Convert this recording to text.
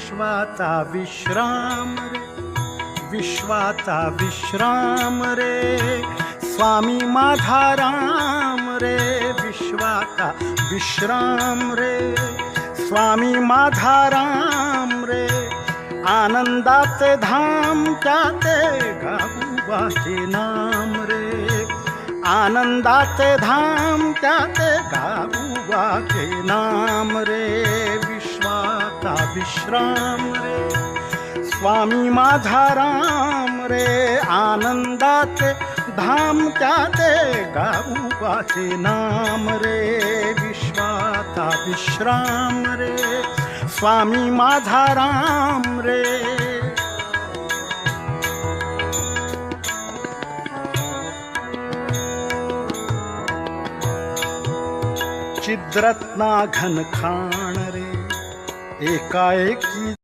विश्वाचा विश्राम रे, विश्वाचा विश्राम रे, स्वामी माझा राम रे, विश्वाचा विश्राम रे, स्वामी माझा राम रे, आनंदाचे धाम त्याचे गाऊबाचे नाम रे, आनंदाचे धाम त्याचे गाऊबाचे नाम रे, विश्वाचा विश्राम रे, स्वामी माझा राम रे, आनंदाचे धाम त्याचे गाऊबाचे नाम रे, विश्वाचा विश्राम रे, स्वामी माझा राम रे. चिद्रत्ना घनखाण रे, एकाएकी